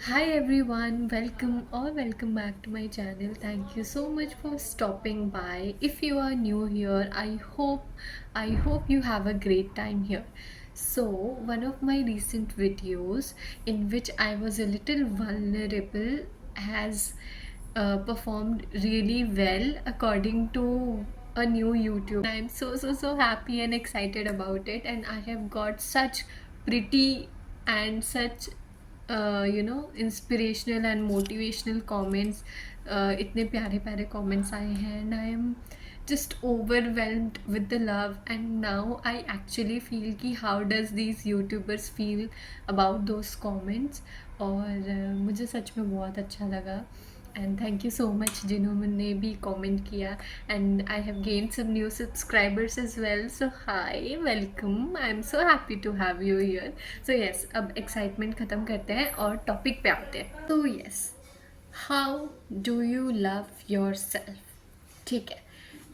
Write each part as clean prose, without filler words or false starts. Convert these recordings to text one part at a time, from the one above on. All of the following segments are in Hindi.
Hi everyone, welcome back to my channel. Thank you so much for stopping by. If you are new here, I hope you have a great time here. So, one of my recent videos in which I was a little vulnerable has performed really well according to a new YouTube. I'm so happy and excited about it, and I have got such pretty and such inspirational and motivational comments इतने प्यारे प्यारे कमेंट्स आए हैं and I am just overwhelmed with the love and now I actually feel कि how does these YouTubers feel about those comments और मुझे सच में बहुत अच्छा लगा and thank you so much जिन्होंने भी कमेंट किया and I have gain some new subscribers as well so hi welcome I am so happy to have you here so yes अब एक्साइटमेंट ख़त्म करते हैं और टॉपिक पे आते हैं तो yes how do you love your self ठीक है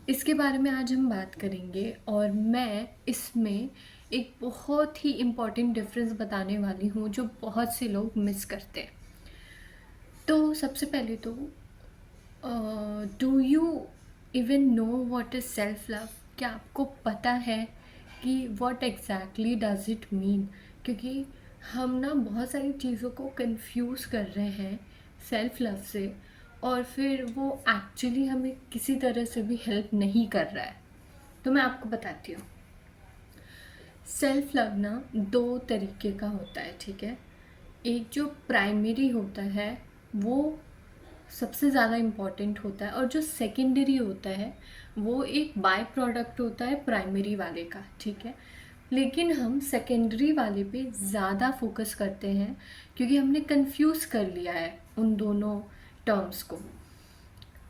इसके बारे में आज हम बात करेंगे और मैं इसमें एक बहुत ही इम्पॉर्टेंट डिफरेंस बताने वाली हूँ जो बहुत से लोग मिस करते हैं तो सबसे पहले तो do you even know what is self love क्या आपको पता है कि what exactly does it mean क्योंकि हम ना बहुत सारी चीज़ों को कंफ्यूज कर रहे हैं सेल्फ लव से और फिर वो एक्चुअली हमें किसी तरह से भी हेल्प नहीं कर रहा है तो मैं आपको बताती हूँ सेल्फ लव ना दो तरीके का होता है ठीक है एक जो प्राइमरी होता है वो सबसे ज़्यादा इम्पॉर्टेंट होता है और जो सेकेंडरी होता है वो एक बाय प्रोडक्ट होता है प्राइमरी वाले का ठीक है लेकिन हम सेकेंडरी वाले पे ज़्यादा फोकस करते हैं क्योंकि हमने कंफ्यूज कर लिया है उन दोनों टर्म्स को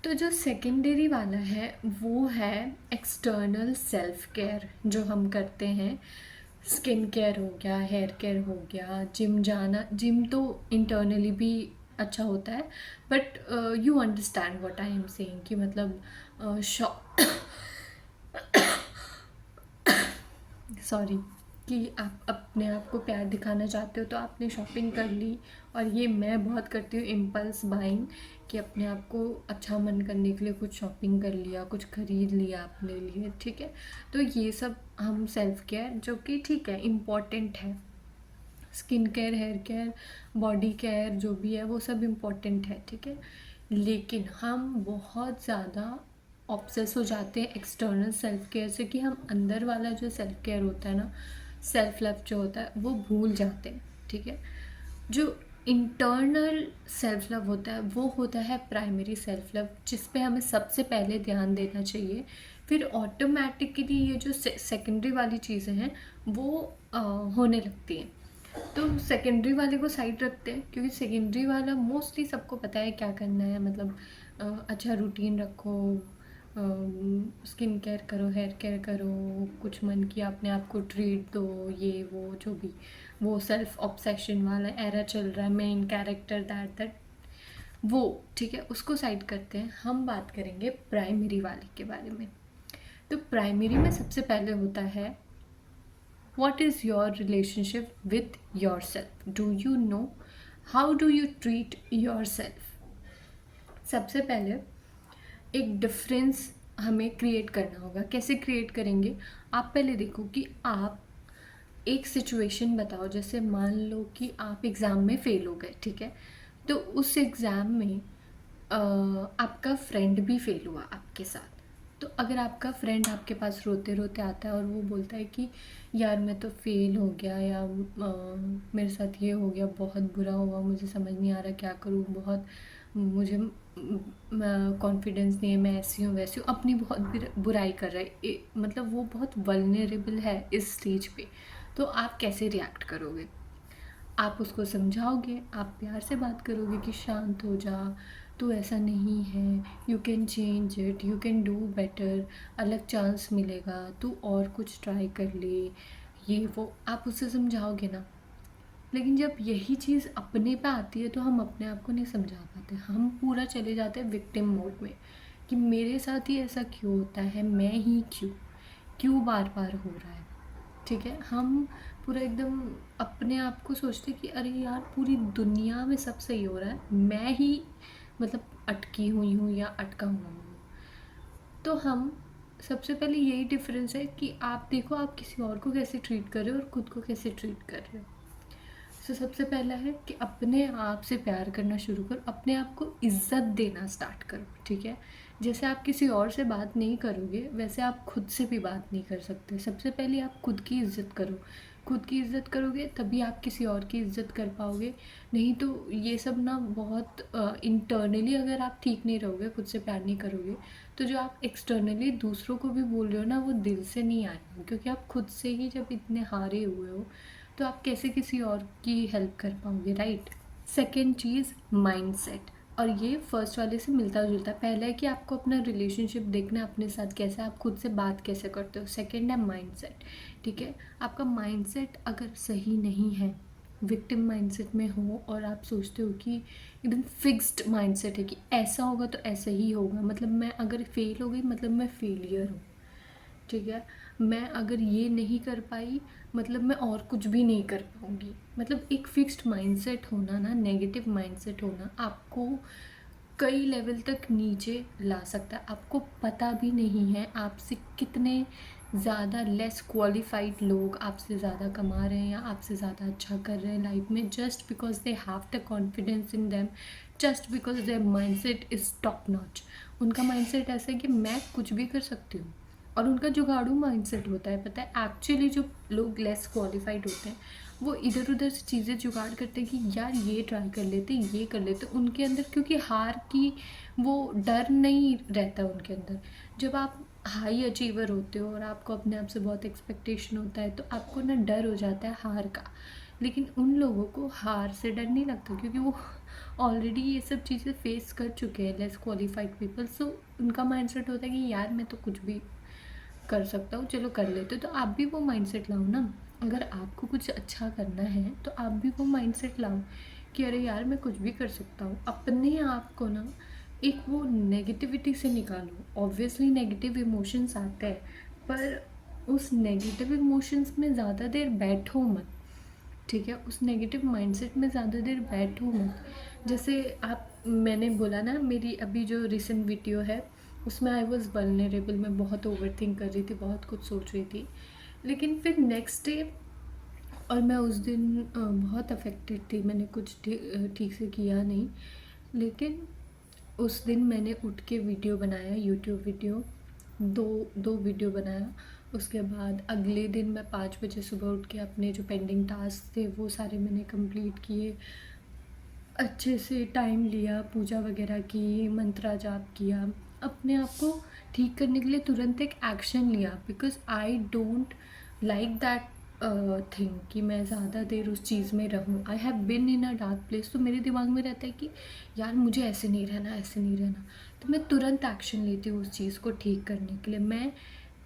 तो जो सेकेंडरी वाला है वो है एक्सटर्नल सेल्फ केयर जो हम करते हैं स्किन केयर हो गया हेयर केयर हो गया जिम जाना जिम तो इंटरनली भी अच्छा होता है but you understand what I am saying कि मतलब शॉप सॉरी कि आप अपने आप को प्यार दिखाना चाहते हो तो आपने शॉपिंग कर ली और ये मैं बहुत करती हूँ इम्पल्स बाइंग कि अपने आप को अच्छा मन करने के लिए कुछ शॉपिंग कर लिया कुछ ख़रीद लिया अपने लिए ठीक है तो ये सब हम सेल्फ केयर जो कि ठीक है इम्पॉर्टेंट है skin care hair care body care जो भी है वो सब इम्पॉर्टेंट है ठीक है लेकिन हम बहुत ज़्यादा ऑब्सेस हो जाते हैं एक्सटर्नल सेल्फ केयर से कि हम अंदर वाला जो सेल्फ केयर होता है ना सेल्फ लव जो होता है वो भूल जाते हैं ठीक है जो इंटरनल सेल्फ लव होता है वो होता है प्राइमरी सेल्फ लव जिस पे हमें सबसे पहले ध्यान देना चाहिए फिर ऑटोमेटिकली ये जो सेकेंडरी वाली चीज़ें हैं वो होने लगती हैं तो सेकेंडरी वाले को साइड रखते हैं क्योंकि सेकेंडरी वाला मोस्टली सबको पता है क्या करना है मतलब अच्छा रूटीन रखो स्किन केयर करो हेयर केयर करो कुछ मन किया अपने आप को ट्रीट दो ये वो जो भी वो सेल्फ ऑब्सेशन वाला एरा चल रहा है मेन कैरेक्टर दैट वो ठीक है उसको साइड करते हैं हम बात करेंगे प्राइमरी वाले के बारे में तो प्राइमरी में सबसे पहले होता है what is your relationship with yourself do you know how do you treat yourself सबसे पहले एक डिफरेंस हमें क्रिएट करना होगा कैसे क्रिएट करेंगे आप पहले देखो कि आप एक सिचुएशन बताओ जैसे मान लो कि आप एग्ज़ाम में फ़ेल हो गए ठीक है तो उस एग्ज़ाम में आपका फ्रेंड भी फेल हुआ आपके साथ तो अगर आपका फ्रेंड आपके पास रोते रोते आता है और वो बोलता है कि यार मैं तो फेल हो गया या मेरे साथ ये हो गया बहुत बुरा हुआ मुझे समझ नहीं आ रहा क्या करूँ बहुत मुझे कॉन्फिडेंस नहीं है मैं ऐसी हूँ वैसी हूँ अपनी बहुत बुराई कर रहा है मतलब वो बहुत वल्नरेबल है इस स्टेज पे तो आप कैसे रिएक्ट करोगे आप उसको समझाओगे आप प्यार से बात करोगे कि शांत हो जा तू ऐसा नहीं है you can change it you can do better अलग चांस मिलेगा तू और कुछ ट्राई कर ले ये वो आप उसे समझाओगे ना लेकिन जब यही चीज़ अपने पे आती है तो हम अपने आप को नहीं समझा पाते हम पूरा चले जाते हैं विक्टिम मोड में कि मेरे साथ ही ऐसा क्यों होता है मैं ही क्यों क्यों बार बार हो रहा है ठीक है हम पूरा एकदम अपने आप को सोचते कि अरे यार पूरी दुनिया में सब सही हो रहा है, मैं ही मतलब अटकी हुई हूँ या अटका हुआ हूँ। तो हम सबसे पहले यही डिफरेंस है कि आप देखो आप किसी और को कैसे ट्रीट कर रहे हो और खुद को कैसे ट्रीट कर रहे हो। तो सबसे पहला है कि अपने आप से प्यार करना शुरू करो, अपने आप को इज्जत देना स्टार्ट करो, ठीक है। जैसे आप किसी और से बात नहीं करोगे वैसे आप खुद से भी बात नहीं कर सकते। सबसे पहले आप खुद की इज्जत करो, खुद की इज्जत करोगे तभी आप किसी और की इज्जत कर पाओगे। नहीं तो ये सब ना बहुत इंटरनली अगर आप ठीक नहीं रहोगे, खुद से प्यार नहीं करोगे, तो जो आप एक्सटर्नली दूसरों को भी बोल रहे हो ना वो दिल से नहीं आएगा, क्योंकि आप खुद से ही जब इतने हारे हुए हो तो आप कैसे किसी और की हेल्प कर पाओगे, राइट। सेकेंड चीज़ माइंडसेट, और ये फर्स्ट वाले से मिलता जुलता। पहला है कि आपको अपना रिलेशनशिप देखना है अपने साथ कैसा, आप खुद से बात कैसे करते हो। सेकेंड है माइंडसेट, ठीक है। आपका माइंडसेट अगर सही नहीं है, विक्टिम माइंडसेट में हो और आप सोचते हो कि एकदम फिक्स्ड माइंडसेट है कि ऐसा होगा तो ऐसा ही होगा, मतलब मैं अगर फेल हो गई मतलब मैं फेलियर हूँ, ठीक है। मैं अगर ये नहीं कर पाई मतलब मैं और कुछ भी नहीं कर पाऊँगी। मतलब एक फ़िक्स्ड माइंडसेट होना ना, नेगेटिव माइंडसेट होना आपको कई लेवल तक नीचे ला सकता है। आपको पता भी नहीं है आपसे कितने ज़्यादा लेस क्वालिफाइड लोग आपसे ज़्यादा कमा रहे हैं या आपसे ज़्यादा अच्छा कर रहे हैं लाइफ में, just because they have the confidence in them, just because there mindset is top notch. उनका माइंडसेट ऐसा है कि मैं कुछ भी कर सकती हूँ। और उनका जुगाड़ू माइंडसेट होता है, पता है। एक्चुअली जो लोग लेस क्वालिफाइड होते हैं वो इधर उधर से चीज़ें जुगाड़ करते हैं कि यार ये ट्राई कर लेते, ये कर लेते। उनके अंदर क्योंकि हार की वो डर नहीं रहता उनके अंदर। जब आप हाई अचीवर होते हो और आपको अपने आप से बहुत एक्सपेक्टेशन होता है तो आपको ना डर हो जाता है हार का। लेकिन उन लोगों को हार से डर नहीं लगता क्योंकि वो ऑलरेडी ये सब चीज़ें फेस कर चुके हैं, लेस क्वालिफाइड पीपल। सो उनका माइंडसेट होता है कि यार मैं तो कुछ भी कर सकता हूँ, चलो कर लेते हो। तो आप भी वो माइंडसेट लाओ ना। अगर आपको कुछ अच्छा करना है तो आप भी वो माइंडसेट लाओ कि अरे यार मैं कुछ भी कर सकता हूँ। अपने आप को ना एक वो नेगेटिविटी से निकालो। ऑब्वियसली नेगेटिव इमोशंस आते हैं, पर उस नेगेटिव इमोशंस में ज़्यादा देर बैठो मत, ठीक है। उस नेगेटिव माइंडसेट में ज़्यादा देर बैठो मत। जैसे आप, मैंने बोला ना मेरी अभी जो रिसेंट वीडियो है उसमें आई वॉज़ वल्नरेबल, मैं बहुत ओवर थिंक कर रही थी, बहुत कुछ सोच रही थी। लेकिन फिर नेक्स्ट डे, और मैं उस दिन बहुत अफेक्टेड थी, मैंने कुछ ठीक से किया नहीं। लेकिन उस दिन मैंने उठ के वीडियो बनाया, यूट्यूब वीडियो, दो दो वीडियो बनाया। उसके बाद अगले दिन मैं 5 बजे सुबह उठ के अपने जो पेंडिंग टास्क थे वो सारे मैंने कंप्लीट किए। अच्छे से टाइम लिया, पूजा वगैरह की, मंत्रा जाप किया, अपने आप को ठीक करने के लिए तुरंत एक एक्शन लिया। Because I don't like that thing कि मैं ज़्यादा देर उस चीज़ में रहूँ। I have been in a dark place, तो मेरे दिमाग में रहता है कि यार मुझे ऐसे नहीं रहना, ऐसे नहीं रहना। तो मैं तुरंत एक्शन लेती हूँ उस चीज़ को ठीक करने के लिए।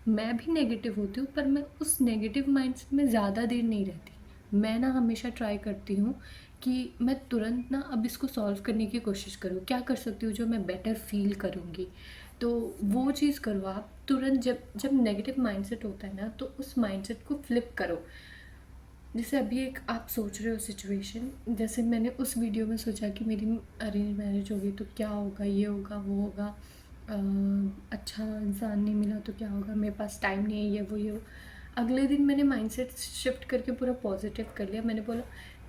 मैं भी नेगेटिव होती हूँ पर मैं उस नेगेटिव माइंडसेट में ज़्यादा देर नहीं रहती। मैं ना हमेशा ट्राई करती हूँ कि मैं तुरंत ना अब इसको सॉल्व करने की कोशिश करूँ, क्या कर सकती हूँ जो मैं बेटर फील करूँगी। तो वो चीज़ करो आप तुरंत। जब जब नेगेटिव माइंडसेट होता है ना तो उस माइंडसेट को फ्लिप करो। जैसे अभी एक आप सोच रहे हो सिचुएशन, जैसे मैंने उस वीडियो में सोचा कि मेरी अरेंज मैरिज होगी तो क्या होगा, ये होगा वो होगा, अच्छा इंसान नहीं मिला तो क्या होगा, मेरे पास टाइम नहीं है, ये वो ये वो। अगले दिन मैंने माइंडसेट शिफ्ट करके पूरा पॉजिटिव कर लिया। मैंने बोला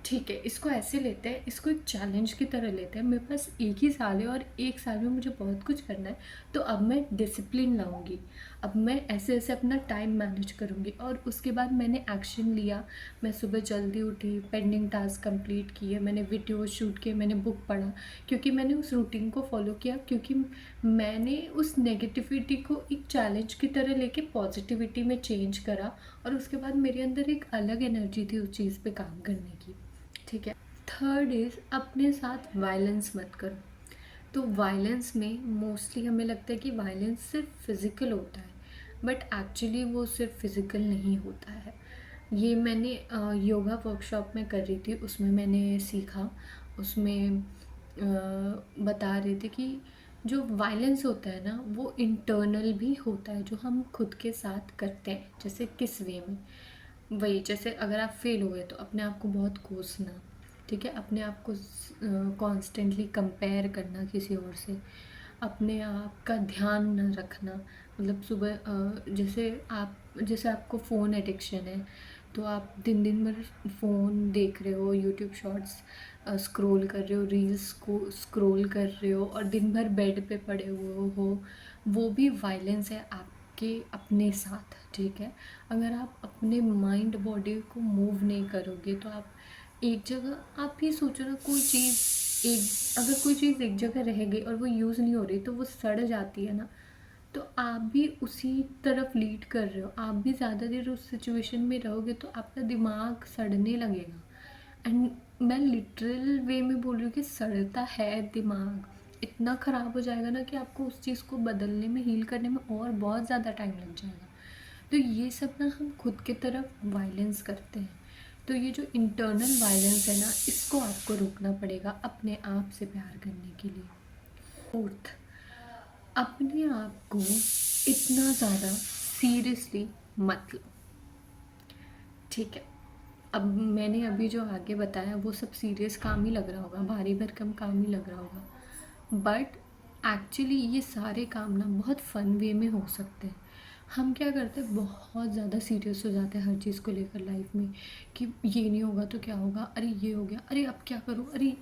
ठीक है इसको ऐसे लेते हैं, इसको एक चैलेंज की तरह लेते हैं। मेरे पास एक ही साल है और एक साल में मुझे बहुत कुछ करना है, तो अब मैं डिसिप्लिन लाऊंगी, अब मैं ऐसे ऐसे अपना टाइम मैनेज करूँगी। और उसके बाद मैंने एक्शन लिया। मैं सुबह जल्दी उठी, पेंडिंग टास्क कंप्लीट किए, मैंने वीडियो शूट किए, मैंने बुक पढ़ा, क्योंकि मैंने उस रूटीन को फॉलो किया। क्योंकि मैंने उस नेगेटिविटी को एक चैलेंज की तरह लेके पॉजिटिविटी में चेंज करा, और उसके बाद मेरे अंदर एक अलग एनर्जी थी उस चीज़ पे काम करने की, ठीक है। थर्ड इज़ अपने साथ वायलेंस मत करो। तो वायलेंस में मोस्टली हमें लगता है कि वायलेंस सिर्फ फिज़िकल होता है, बट एक्चुअली वो सिर्फ फिज़िकल नहीं होता है। ये मैंने योगा वर्कशॉप में कर रही थी, उसमें मैंने सीखा। उसमें बता रहे थे कि जो वायलेंस होता है ना वो इंटरनल भी होता है, जो हम खुद के साथ करते हैं। जैसे किस वे में, वही जैसे अगर आप फेल हो गए तो अपने आप को बहुत कोसना, ठीक है, अपने आप को कॉन्स्टेंटली कंपेयर करना किसी और से, अपने आप का ध्यान न रखना। मतलब सुबह जैसे आपको फ़ोन एडिक्शन है, तो आप दिन दिन भर फ़ोन देख रहे हो, यूट्यूब शॉर्ट्स स्क्रॉल कर रहे हो, रील्स को स्क्रॉल कर रहे हो और दिन भर बेड पे पड़े हुए हो, वो भी वायलेंस है आपके अपने साथ, ठीक है। अगर आप अपने माइंड बॉडी को मूव नहीं करोगे तो आप एक जगह, आप ही सोचो ना, कोई चीज़ एक अगर कोई चीज़ एक जगह रह गई और वो यूज़ नहीं हो रही तो वो सड़ जाती है ना, तो आप भी उसी तरफ लीड कर रहे हो, आप भी ज़्यादा देर उस सिचुएशन में रहोगे तो आपका दिमाग सड़ने लगेगा। एंड मैं लिटरल वे में बोल रही हूँ कि सड़ता है दिमाग, इतना ख़राब हो जाएगा ना कि आपको उस चीज़ को बदलने में, हील करने में और बहुत ज़्यादा टाइम लग जाएगा। तो ये सब ना हम खुद की तरफ वायलेंस करते हैं। तो ये जो इंटरनल वायलेंस है ना, इसको आपको रोकना पड़ेगा अपने आप से प्यार करने के लिए। फोर्थ, अपने आप को इतना ज़्यादा सीरियसली मत लो, ठीक है। अब मैंने अभी जो आगे बताया वो सब सीरियस काम ही लग रहा होगा, भारी भरकम काम ही लग रहा होगा, बट एक्चुअली ये सारे काम ना बहुत फ़न वे में हो सकते हैं। हम क्या करते हैं, बहुत ज़्यादा सीरियस हो जाते हैं हर चीज़ को लेकर लाइफ में, कि ये नहीं होगा तो क्या होगा, अरे ये हो गया, अरे अब क्या करूँ, अरे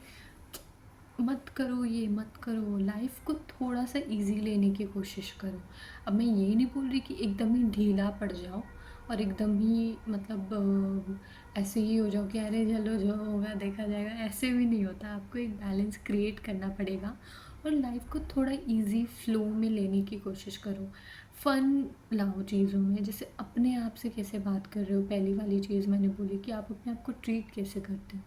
मत करो, ये मत करो। लाइफ को थोड़ा सा इजी लेने की कोशिश करो। अब मैं ये नहीं बोल रही कि एकदम ही ढीला पड़ जाओ और एकदम ही मतलब ऐसे ही हो जाओ कि अरे चलो जो होगा देखा जाएगा, ऐसे भी नहीं होता। आपको एक बैलेंस क्रिएट करना पड़ेगा और लाइफ को थोड़ा इजी फ्लो में लेने की कोशिश करो। फ़न लाओ चीज़ों में, जैसे अपने आप से कैसे बात कर रहे हो, पहली वाली चीज़ मैंने बोली कि आप अपने आप को ट्रीट कैसे करते हो।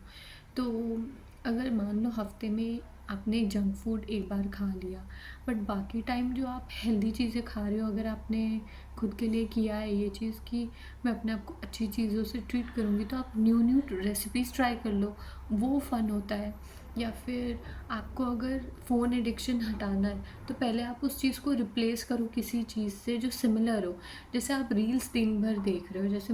तो अगर मान लो हफ्ते में आपने जंक फूड एक बार खा लिया, बट बाकी टाइम जो आप हेल्दी चीज़ें खा रहे हो, अगर आपने खुद के लिए किया है ये चीज़ कि मैं अपने आप को अच्छी चीज़ों से ट्रीट करूँगी, तो आप न्यू न्यू रेसिपीज़ ट्राई कर लो, वो फ़न होता है। या फिर आपको अगर फ़ोन एडिक्शन हटाना है तो पहले आप उस चीज़ को रिप्लेस करो किसी चीज़ से जो सिमिलर हो। जैसे आप रील्स दिन भर देख रहे हो, जैसे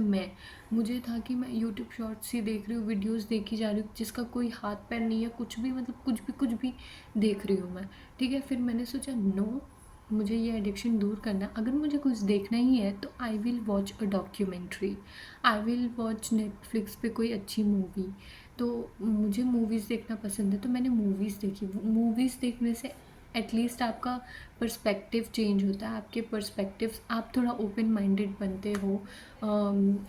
मुझे था कि मैं यूट्यूब शॉर्ट्स ही देख रही हूँ, वीडियोस देखी जा रही हूँ जिसका कोई हाथ पैर नहीं है, कुछ भी, मतलब कुछ भी देख रही हूँ मैं, ठीक है। फिर मैंने सोचा नो, मुझे ये एडिक्शन दूर करना है। अगर मुझे कुछ देखना ही है तो I will watch a documentary, I will watch Netflix पे कोई अच्छी मूवी। तो मुझे मूवीज़ देखना पसंद है तो मैंने मूवीज़ देखी। मूवीज़ देखने से एटलीस्ट आपका पर्सपेक्टिव चेंज होता है, आपके पर्सपेक्टिव्स, आप थोड़ा ओपन माइंडेड बनते हो।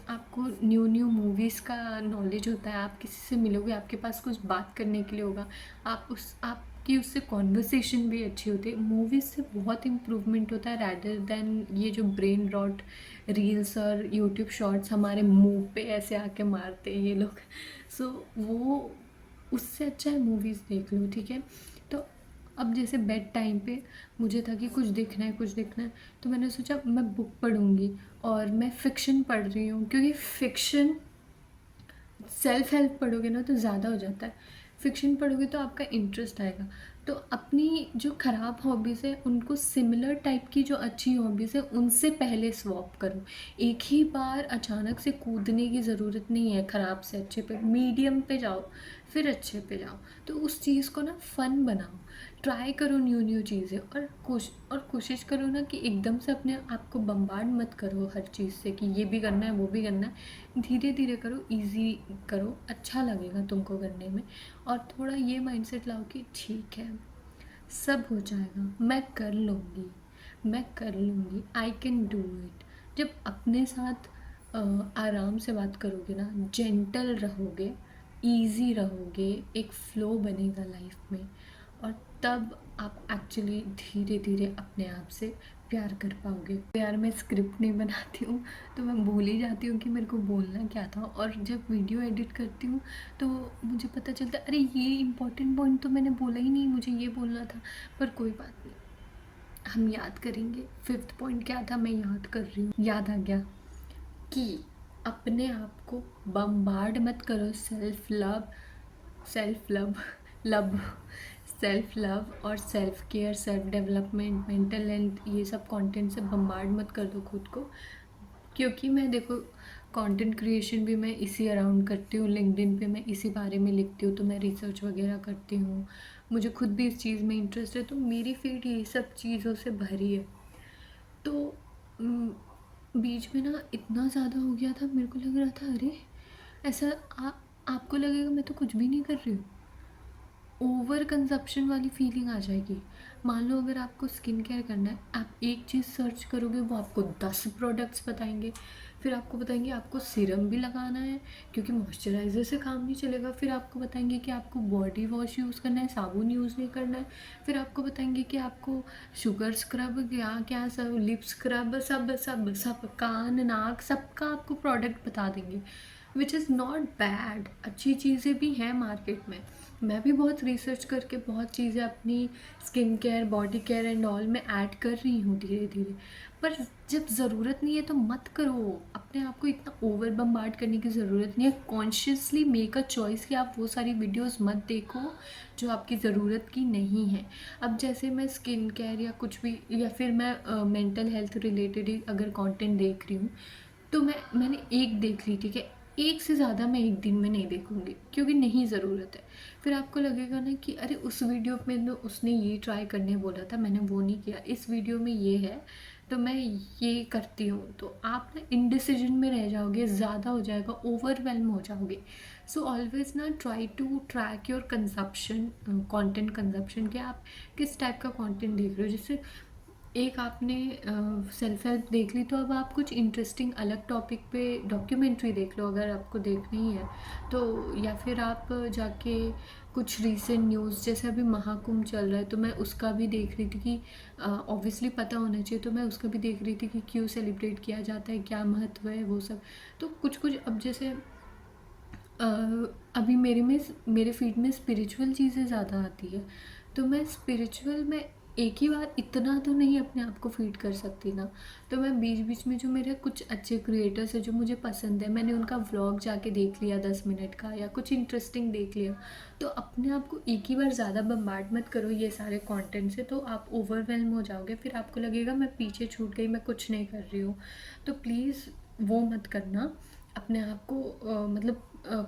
आपको न्यू न्यू मूवीज़ का नॉलेज होता है, आप किसी से मिलोगे, आपके पास कुछ बात करने के लिए होगा, आपकी उससे कॉन्वर्सेशन भी अच्छी होती है। मूवीज़ से बहुत इम्प्रूवमेंट होता है रैदर दैन ये जो ब्रेन रॉट रील्स और यूट्यूब शॉर्ट्स हमारे मुंह पे ऐसे आके मारते हैं ये लोग। सो वो, उससे अच्छा है मूवीज़ देख लो, ठीक है। तो अब जैसे बेड टाइम पे मुझे था कि कुछ देखना है, तो मैंने सोचा मैं बुक पढ़ूँगी और मैं फ़िक्शन पढ़ रही हूँ, क्योंकि फ़िक्शन, सेल्फ हेल्प पढ़ोगे ना तो ज़्यादा हो जाता है, फ़िक्शन पढ़ोगे तो आपका इंटरेस्ट आएगा। तो अपनी जो ख़राब हॉबीज़ है उनको सिमिलर टाइप की जो अच्छी हॉबीज़ है उनसे पहले स्वॉप करो। एक ही बार अचानक से कूदने की ज़रूरत नहीं है ख़राब से अच्छे पे, मीडियम पे जाओ फिर अच्छे पे जाओ। तो उस चीज़ को ना फ़न बनाओ, ट्राई करो न्यू न्यू चीज़ें, और कोशिश करो ना कि एकदम से अपने आप को बम्बार्ड मत करो हर चीज़ से कि ये भी करना है वो भी करना है। धीरे धीरे करो, इजी करो, अच्छा लगेगा तुमको करने में। और थोड़ा ये माइंडसेट लाओ कि ठीक है, सब हो जाएगा, मैं कर लूँगी, आई कैन डू इट। जब अपने साथ आराम से बात करोगे ना, जेंटल रहोगे, ईज़ी रहोगे, एक फ़्लो बनेगा लाइफ में, और तब आप एक्चुअली धीरे धीरे अपने आप से प्यार कर पाओगे। तो यार मैं स्क्रिप्ट नहीं बनाती हूँ तो मैं भूल ही जाती हूँ कि मेरे को बोलना क्या था, और जब वीडियो एडिट करती हूँ तो मुझे पता चलता है अरे ये इम्पोर्टेंट पॉइंट तो मैंने बोला ही नहीं, मुझे ये बोलना था। पर कोई बात नहीं, हम याद करेंगे। फिफ्थ पॉइंट क्या था, मैं याद कर रही हूँ, याद आ गया कि अपने आप को बम्बार्ड मत करो self love love self love और self care, self development, mental health, ये सब कंटेंट से बम्बार्ड मत कर दो खुद को। क्योंकि मैं देखो कंटेंट क्रिएशन भी मैं इसी अराउंड करती हूँ, लिंक्डइन पे मैं इसी बारे में लिखती हूँ, तो मैं रिसर्च वगैरह करती हूँ, मुझे खुद भी इस चीज़ में इंटरेस्ट है, तो मेरी फीड ये सब चीज़ों से भरी है। तो उम, बीच में ना इतना ज़्यादा हो गया था, मेरे को लग रहा था अरे! ऐसा आपको लगेगा मैं तो कुछ भी नहीं कर रही हूँ। ओवर कंजप्शन वाली फीलिंग आ जाएगी। मान लो अगर आपको स्किन केयर करना है, आप एक चीज़ सर्च करोगे, वो आपको 10 प्रोडक्ट्स बताएँगे। फिर आपको बताएँगे आपको सीरम भी लगाना है, क्योंकि मॉइस्चराइज़र से काम नहीं चलेगा। फिर आपको बताएँगे कि आपको बॉडी वॉश यूज़ करना है, साबुन यूज़ नहीं करना है। फिर आपको बताएँगे कि आपको शुगर स्क्रब क्या-क्या सब, लिप स्क्रब, सब सब सब, कान, नाक, सबका आपको प्रोडक्ट बता देंगे। विच इज़ नॉट बैड, अच्छी चीज़ें भी हैं मार्केट में। मैं भी बहुत रिसर्च करके बहुत चीज़ें अपनी skin care, body care and all में ऐड कर रही हूँ धीरे-धीरे। पर जब ज़रूरत नहीं है तो मत करो। अपने आप को इतना ओवर बम्बार्ड करने की ज़रूरत नहीं है। कॉन्शियसली मेक अ चॉइस कि आप वो सारी वीडियोज़ मत देखो जो आपकी ज़रूरत की नहीं है। अब जैसे मैं स्किन केयर या कुछ भी, या फिर मैं मेंटल हेल्थ रिलेटेड ही अगर कंटेंट देख रही हूँ, तो मैंने एक देख ली, ठीक है? एक से ज़्यादा मैं एक दिन में नहीं देखूँगी, क्योंकि नहीं ज़रूरत है। फिर आपको लगेगा ना कि अरे उस वीडियो में तो उसने ये ट्राई करने बोला था, मैंने वो नहीं किया, इस वीडियो में ये है तो मैं ये करती हूँ, तो आप ना इनडिसिजन में रह जाओगे, ज़्यादा हो जाएगा, ओवरवेल्म हो जाओगे। सो ऑलवेज ना try to track your consumption, content consumption, कि आप किस टाइप का कंटेंट देख रहे हो। जैसे एक आपने सेल्फ हेल्प देख ली, तो अब आप कुछ इंटरेस्टिंग अलग टॉपिक पे डॉक्यूमेंट्री देख लो अगर आपको देखनी ही है तो। या फिर आप जाके कुछ रीसेंट न्यूज़, जैसे अभी महाकुंभ चल रहा है, तो मैं उसका भी देख रही थी कि ऑब्वियसली पता होना चाहिए, तो मैं उसका भी देख रही थी कि क्यों सेलिब्रेट किया जाता है, क्या महत्व है, वो सब। तो कुछ कुछ अब जैसे अ, अभी मेरे फीड में स्पिरिचुअल चीज़ें ज़्यादा आती है, तो मैं स्पिरिचुअल में एक ही बार इतना तो नहीं अपने आप को फीड कर सकती ना। तो मैं बीच बीच में जो मेरे कुछ अच्छे क्रिएटर्स हैं जो मुझे पसंद है, मैंने उनका व्लॉग जाके देख लिया 10 मिनट का, या कुछ इंटरेस्टिंग देख लिया। तो अपने आप को एक ही बार ज़्यादा बम्बार्ड मत करो ये सारे कंटेंट से, तो आप ओवरवेल्म हो जाओगे, फिर आपको लगेगा मैं पीछे छूट गई, मैं कुछ नहीं कर रही हूँ। तो प्लीज़ वो मत करना। अपने आप को मतलब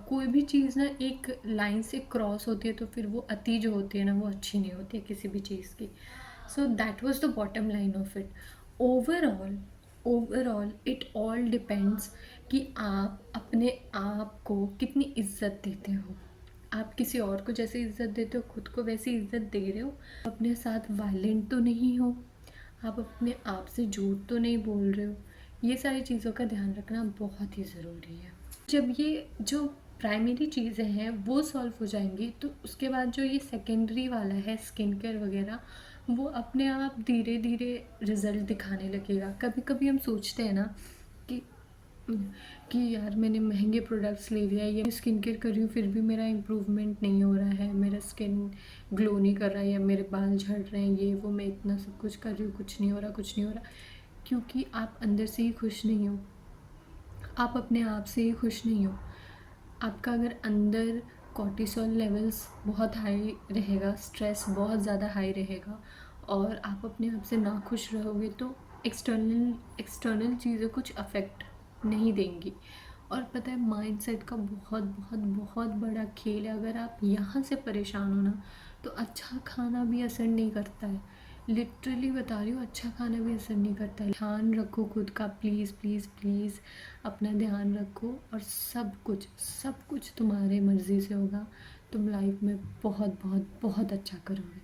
कोई भी चीज़ ना एक लाइन से क्रॉस होती है, तो फिर वो अति जो होती है ना, वो अच्छी नहीं होती है किसी भी चीज़ की। So that was the bottom line of it. Overall overall it all depends कि आप अपने आप को कितनी इज्जत देते हो। आप किसी और को जैसे इज्जत देते हो, खुद को वैसी इज्जत दे रहे हो। अपने साथ वायलेंट तो नहीं हो, आप अपने आप से झूठ तो नहीं बोल रहे हो। ये सारी चीज़ों का ध्यान रखना बहुत ही ज़रूरी है। जब ये जो प्राइमरी चीज़ें हैं वो सॉल्व हो जाएंगी, तो उसके बाद जो ये सेकेंडरी वाला है स्किन केयर वगैरह, वो अपने आप धीरे धीरे रिजल्ट दिखाने लगेगा। कभी कभी हम सोचते हैं ना कि कि यार मैंने महंगे प्रोडक्ट्स ले लिया, ये स्किन केयर कर रही हूँ फिर भी मेरा इम्प्रूवमेंट नहीं हो रहा है, मेरा स्किन ग्लो नहीं कर रहा है, या मेरे बाल झड़ रहे हैं, ये वो, मैं इतना सब कुछ कर रही हूँ, कुछ नहीं हो रहा, कुछ नहीं हो रहा। क्योंकि आप अंदर से ही खुश नहीं हो, आप अपने आप से ही खुश नहीं हो। आपका अगर अंदर कॉर्टिसोल लेवल्स बहुत हाई रहेगा, स्ट्रेस बहुत ज़्यादा हाई रहेगा, और आप अपने आप से ना खुश रहोगे, तो एक्सटर्नल एक्सटर्नल चीज़ें कुछ अफेक्ट नहीं देंगी। और पता है माइंडसेट का बहुत बहुत बहुत बड़ा खेल है। अगर आप यहाँ से परेशान हो ना, तो अच्छा खाना भी असर नहीं करता है। लिटरली बता रही हूँ, अच्छा खाना भी असर नहीं करता है। ध्यान रखो खुद का, प्लीज़ प्लीज़ प्लीज़ अपना ध्यान रखो, और सब कुछ तुम्हारे मर्ज़ी से होगा। तुम लाइफ में बहुत बहुत बहुत अच्छा करोगे।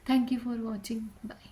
Thank you for watching, bye.